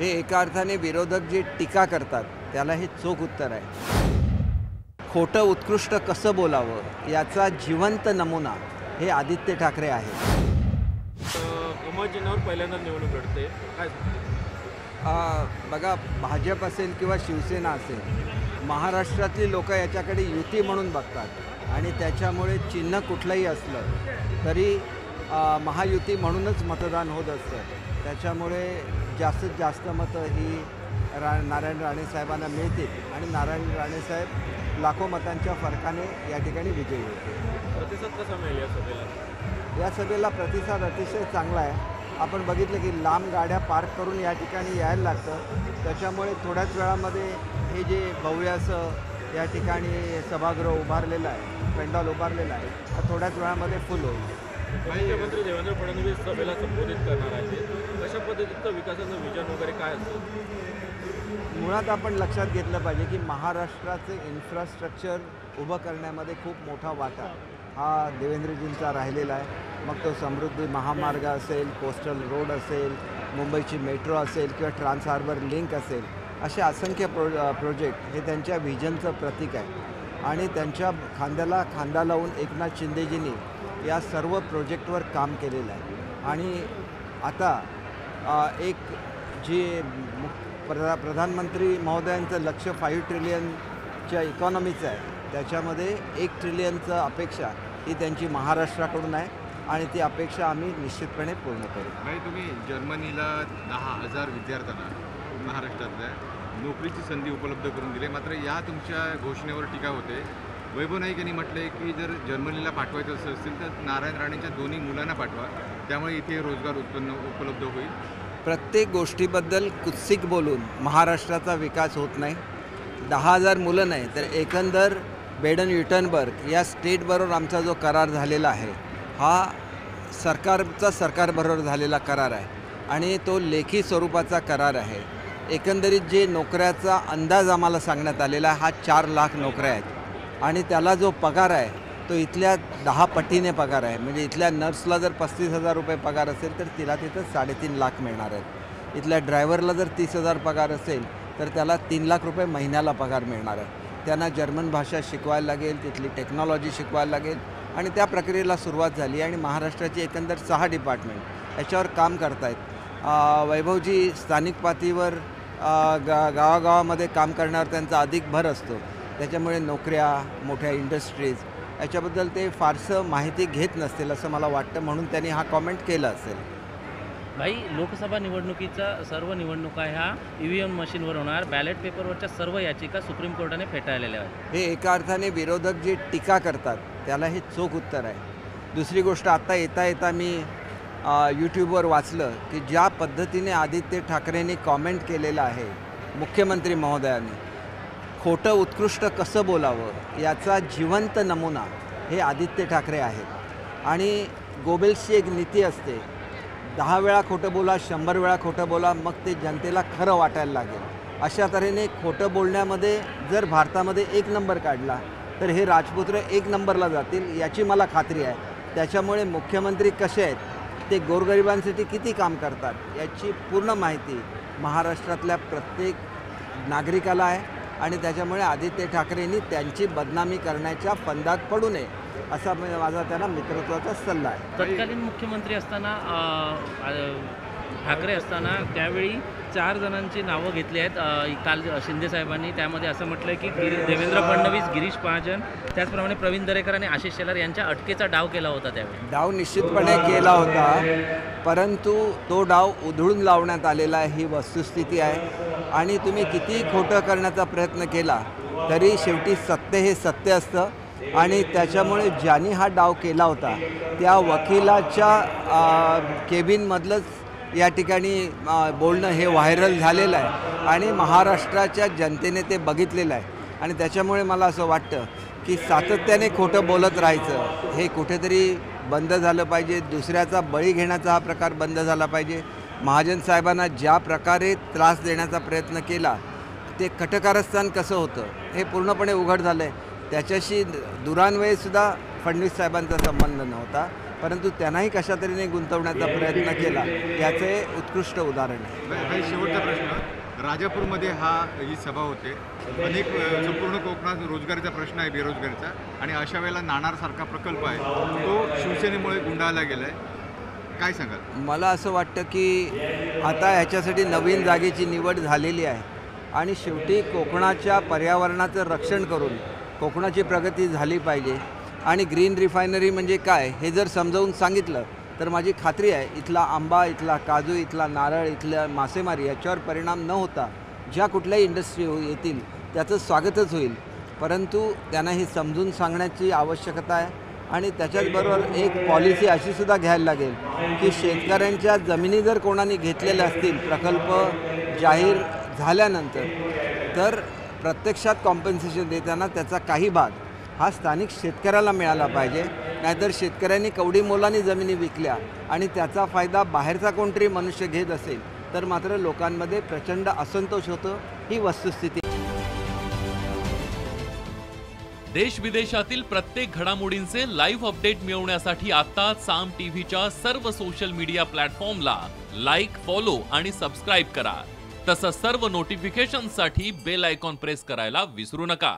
हे एका अर्थाने विरोधक जी टीका करतात त्याला हे चोख उत्तर आहे. खोटं उत्कृष्ट कसं बोलावं याचा जिवंत नमुना हे आदित्य ठाकरे आहेत. कमळ चिन्हावर पहिल्यांदा निवडणूक लढते काय बघा, भाजप असेल किंवा शिवसेना असेल, महाराष्ट्रातली लोक याच्याकडे युती म्हणून बघतात आणि त्याच्यामुळे चिन्ह कुठलंही असलं तरी महायुती म्हणूनच मतदान होत असतं. त्याच्यामुळे जास्तीत जास्त मतं ही नारायण राणे साहेबांना मिळतील आणि नारायण राणे साहेब लाखो मतांच्या फरकाने या ठिकाणी विजयी होते. प्रतिसाद कसा मिळेल या सभेला? या सभेला प्रतिसाद अतिशय चांगला आहे. आपण बघितलं की लांब गाड्या पार्क करून या ठिकाणी यायला लागतं. त्याच्यामुळे थोड्याच वेळामध्ये हे जे भव्य असं या ठिकाणी सभागृह उभारलेलं आहे, पेंडॉल उभारलेला आहे, हा थोड्याच वेळामध्ये फुल होईल. मुख्यमंत्री देवेंद्र फडणवीस सभेला संबोधित करणार आहेत. कशा पद्धतीचं विकासाचं विजन वगैरे काय असेल? मुळात आपण लक्षात घेतलं पाहिजे की महाराष्ट्राचे इन्फ्रास्ट्रक्चर उभं करण्यामध्ये खूप मोठा वाटा हा देवेंद्रजींचा राहिलेला आहे. मग तो समृद्धी महामार्ग असेल, कोस्टल रोड असेल, मुंबईची मेट्रो असेल किंवा ट्रान्स हार्बर लिंक असेल, असे असंख्य प्रोजेक्ट हे त्यांच्या व्हिजनचं प्रतीक आहे. आणि त्यांच्या खांद्याला खांदा लावून एकनाथ शिंदेजींनी या सर्व प्रोजेक्टवर काम केलेलं आहे. आणि आता एक जे प्रधानमंत्री महोदयांचं लक्ष 5 ट्रिलियनच्या इकॉनॉमीचं आहे, त्याच्यामध्ये 1 ट्रिलियनचं अपेक्षा ही त्यांची महाराष्ट्राकडून आहे आणि ती अपेक्षा आम्ही निश्चितपणे पूर्ण करू. नाही, तुम्ही जर्मनीला 10,000 विद्यार्थ्यांना महाराष्ट्रातल्या नोकरीची संधी उपलब्ध करून दिली. मात्र या तुमच्या घोषणेवर टीका होते. वैभव नाईक यांनी म्हटले की जर जर्मनीला पाठवायचं असेल तर नारायण राणेंच्या दोन्ही मुलांना पाठवा, त्यामुळे इथे रोजगार उपलब्ध होईल. प्रत्येक गोष्टीबद्दल कुत्सिक बोलून महाराष्ट्राचा विकास होत नाही. 10,000 मुलं नाही तर एकंदर बेडन युटनबर्ग या स्टेटबरोबर आमचा जो करार झालेला आहे हा सरकारबरोबर झालेला करार आहे आणि तो लेखी स्वरूपाचा करार आहे. एकंदरीत जे नोकऱ्याचा अंदाज आम्हाला सांगण्यात आलेला आहे हा 4 लाख नोकऱ्या आहेत आणि त्याला जो पगार आहे तो इथल्या 10 पटीने पगार आहे. म्हणजे इथल्या नर्सला जर 35,000 रुपये पगार असेल तर तिला तिथं 3.5 लाख मिळणार आहेत. इथल्या ड्रायव्हरला जर 30,000 पगार असेल तर त्याला 3 लाख रुपये महिन्याला पगार मिळणार आहे. त्यांना जर्मन भाषा शिकवायला लागेल, तिथली टेक्नॉलॉजी शिकवायला लागेल आणि त्या प्रक्रियेला सुरुवात झाली आणि महाराष्ट्राची एकंदर 6 डिपार्टमेंट याच्यावर काम करत आहेत. वैभवजी स्थानिक पातळीवर गावागावामध्ये काम करण्यावर त्यांचा अधिक भर असतो. त्याच्यामुळे नोकऱ्या, मोठ्या इंडस्ट्रीज याच्याबद्दल ते फारसं माहिती घेत नसतील असं मला वाटतं, म्हणून त्यांनी हा कॉमेंट केला असेल. भाई, लोकसभा निवडणुकीचा सर्व निवडणुका ह्या EVM मशीनवर होणार. बॅलेट पेपरवरच्या सर्व याचिका सुप्रीम कोर्टाने फेटाळलेल्या आहेत. हे एका अर्थाने विरोधक जी टीका करतात त्याला हे चोख उत्तर आहे. दुसरी गोष्ट, आता येता मी यूट्यूबवर वाचलं की ज्या पद्धतीने आदित्य ठाकरेंनी कॉमेंट केलेलं आहे मुख्यमंत्री महोदयांनी, खोटं उत्कृष्ट कसं बोलावं याचा जिवंत नमुना हे आदित्य ठाकरे आहेत. आणि गोबेल्सची एक नीती असते, 10 वेळा खोटं बोला, 100 वेळा खोटं बोला, मग ते जनतेला खरं वाटायला लागेल. अशा तऱ्हेने खोटं बोलण्यामध्ये जर भारतामध्ये 1 नंबर काढला तर हे राजपुत्र 1 नंबरला जातील याची मला खात्री आहे. त्याच्यामुळे मुख्यमंत्री कसे आहेत, ते गोरगरिबांसाठी किती काम करतात याची पूर्ण माहिती महाराष्ट्रातल्या प्रत्येक नागरिकाला आहे आणि त्याच्यामुळे आदित्य ठाकरेंनी त्यांची बदनामी करण्याच्या फंदात पडू नये असा माझा त्यांना मित्रत्वाचा सल्ला आहे. तत्कालीन मुख्यमंत्री असताना ठाकरे असताना त्यावेळी 4 जणांची नावं घेतली आहेत काल शिंदेसाहेबांनी. त्यामध्ये असं म्हटलं की देवेंद्र फडणवीस, गिरीश महाजन, त्याचप्रमाणे प्रवीण दरेकर आणि आशिष शेलार यांच्या अटकेचा डाव केला होता. त्यावेळी डाव निश्चितपणे केला होता, परंतु तो डाव उधळून लावण्यात आलेला आहे ही वस्तुस्थिती आहे. आणि तुम्ही किती खोटं करण्याचा प्रयत्न केला तरी शेवटी सत्य हे सत्य असतं. आणि त्याच्यामुळे ज्यांनी हा डाव केला होता त्या वकिलाच्या केबिनमधलंच या ठिकाणी बोलणं हे व्हायरल झालेलं आहे आणि महाराष्ट्राच्या जनतेने ते बघितलेलं आहे. आणि त्याच्यामुळे मला असं वाटतं की सातत्याने खोटं बोलत राहायचं हे कुठेतरी बंद झालं पाहिजे. दुसऱ्याचा बळी घेण्याचा हा प्रकार बंद झाला पाहिजे. महाजन साहेबांना ज्या प्रकारे त्रास देण्याचा प्रयत्न केला ते कटकारस्थान कसं होतं हे पूर्णपणे उघड झालं आहे. त्याच्याशी दुरान्वयेसुद्धा फडणवीस साहेबांचा संबंध नव्हता. परंतु त्यांनाही कशा तऱ्हेने गुंतवण्याचा प्रयत्न केला याचे उत्कृष्ट उदाहरण आहे. काही शेवटचा प्रश्न, राजापूरमध्ये ही सभा होते, अनेक संपूर्ण कोकणात रोजगारीचा प्रश्न आहे, बेरोजगारीचा, आणि अशा वेळेला नाणारसारखा प्रकल्प आहे तो शिवसेनेमुळे गुंडाळला गेला आहे, काय सांगाल? मला असं वाटतं की आता ह्याच्यासाठी नवीन जागेची निवड झालेली आहे आणि शेवटी कोकणाच्या पर्यावरणाचं रक्षण करून कोकणाची प्रगती झाली पाहिजे. आणि ग्रीन रिफायनरी म्हणजे काय हे जर समजावून सांगितलं तर माझी खात्री आहे इथला आंबा, इथला काजू, इथला नारळ, इथल्या मासेमारी याच्यावर परिणाम न होता ज्या कुठल्याही इंडस्ट्री येतील त्याचं स्वागतच होईल. परंतु त्यांना हे समजून सांगण्याची आवश्यकता आहे आणि त्याच्याचबरोबर एक पॉलिसी अशी सुद्धा घ्यायला लागेल की शेतकऱ्यांच्या जमिनी जर कोणाने घेतलेल्या असतील प्रकल्प जाहीर झाल्यानंतर तर प्रत्यक्षात कॉम्पन्सेशन देताना त्याचा काही भाग हा स्थानिक शेतकऱ्याला मिळाला पाहिजे. नाहीतर शेतकऱ्यांनी कवडी मोलाने जमिनी विकल्या आणि त्याचा फायदा बाहेरचा कोणतरी मनुष्य घेत असेल तर मात्र लोकांमध्ये प्रचंड असंतोष होतो. ही वस्तुस्थिती. देश विदेशातील प्रत्येक घडामोडींचे लाईव्ह अपडेट मिळवण्यासाठी आता साम टीव्हीच्या सर्व सोशल मीडिया प्लॅटफॉर्मला लाईक, फॉलो आणि सबस्क्राईब करा. तसंच सर्व नोटिफिकेशनसाठी बेल आयकॉन प्रेस करायला विसरू नका.